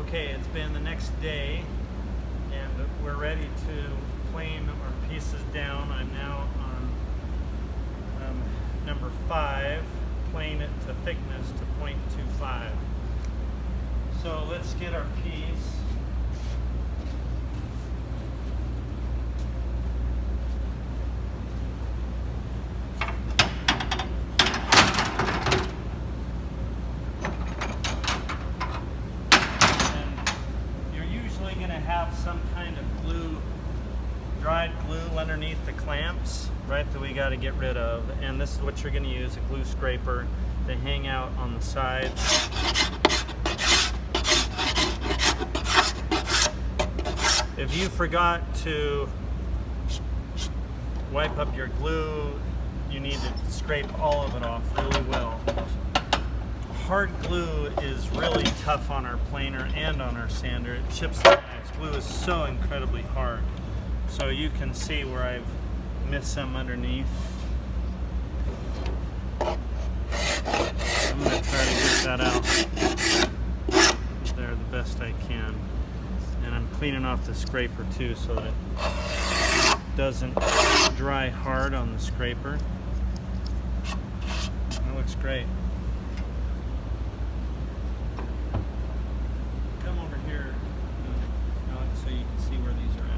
Okay, it's been the next day and we're ready to plane our pieces down. I'm now on number 5, plane it to thickness to 0.25. So let's get our piece. Have some kind of glue, dried glue underneath the clamps, right, that we got to get rid of. And this is what you're going to use, a glue scraper. They hang out on the sides. If you forgot to wipe up your glue, you need to scrape all of it off really well. Hard glue is really tough on our planer and on our sander. It chips the knives. Glue is so incredibly hard. So you can see where I've missed some underneath. I'm going to try to get that out there the best I can. And I'm cleaning off the scraper too so that it doesn't dry hard on the scraper. That looks great. So you can see where these are at.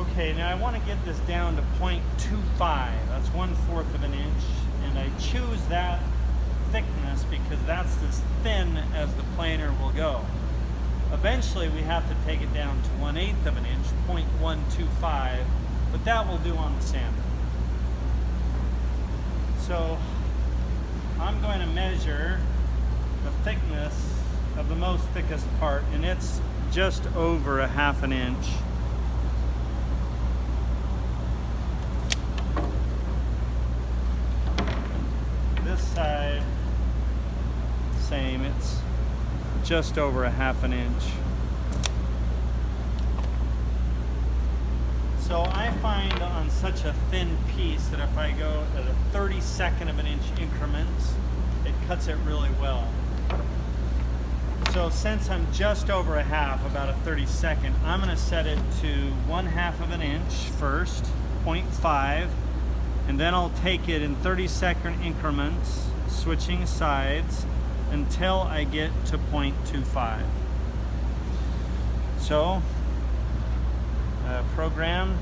Okay, now I want to get this down to 0.25. That's 1/4 of an inch, and I choose that thickness because that's as thin as the planer will go. Eventually we have to take it down to 1/8 of an inch, 0.125, but that will do on the sander. So I'm going to measure the thickness of the most thickest part, and it's just over 1/2 an inch. This side, same, it's just over 1/2 an inch. So I find on such a thin piece that if I go at a 32nd of an inch increments, it cuts it really well. So since I'm just over 1/2, about a 32nd, I'm going to set it to 1/2 of an inch first, 0.5, and then I'll take it in 32nd increments, switching sides, until I get to 0.25. So, program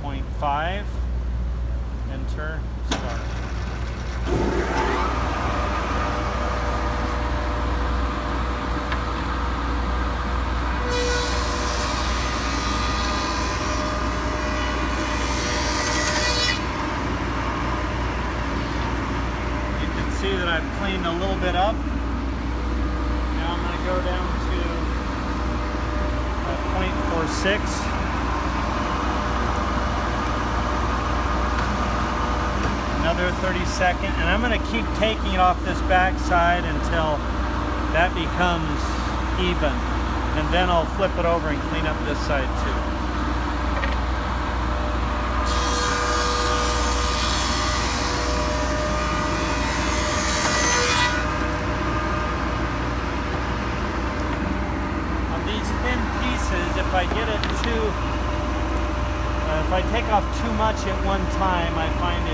0.5, enter, start. See that I've cleaned a little bit up. Now I'm going to go down to 0.46. Another 32nd, and I'm going to keep taking it off this back side until that becomes even, and then I'll flip it over and clean up this side too. If I get it too, if I take off too much at one time, I find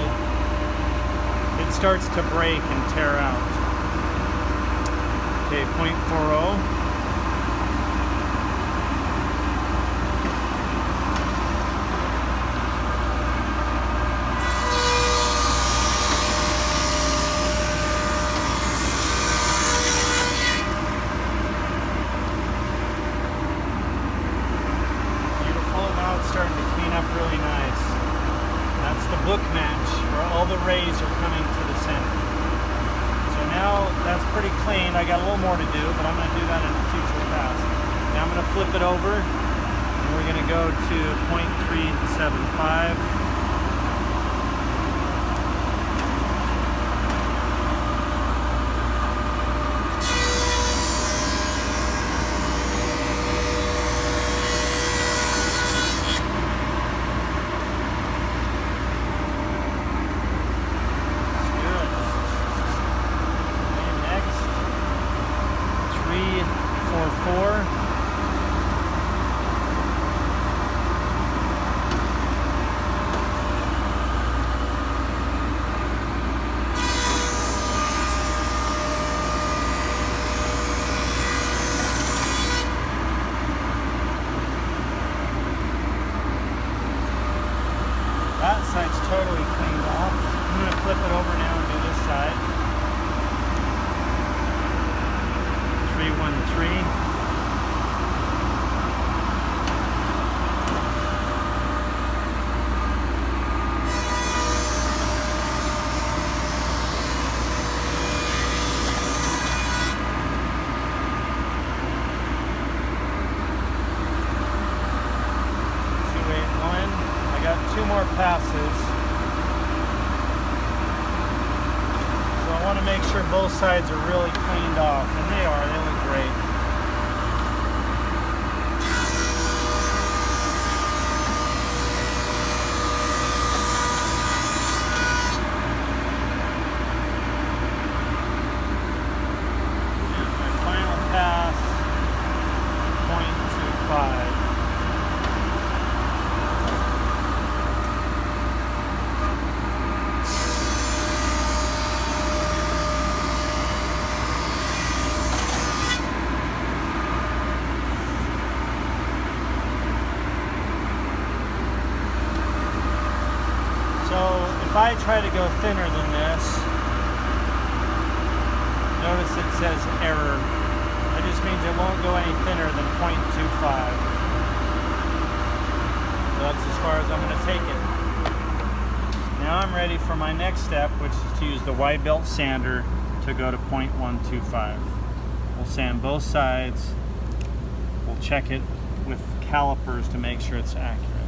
it starts to break and tear out. Okay, 0.40. Starting to clean up really nice. That's the book match where all the rays are coming to the center. So now that's pretty clean. I got a little more to do, but I'm going to do that in a future class. Now I'm going to flip it over and we're going to go to 0.375. over now and do this side. 313. Two more passes. So I want to make sure both sides are really cleaned off, and they are. They look great. And my final pass, 0.25. So if I try to go thinner than this, notice it says error. That just means it won't go any thinner than 0.25. So that's as far as I'm going to take it. Now I'm ready for my next step, which is to use the Y-Belt sander to go to 0.125. We'll sand both sides. We'll check it with calipers to make sure it's accurate.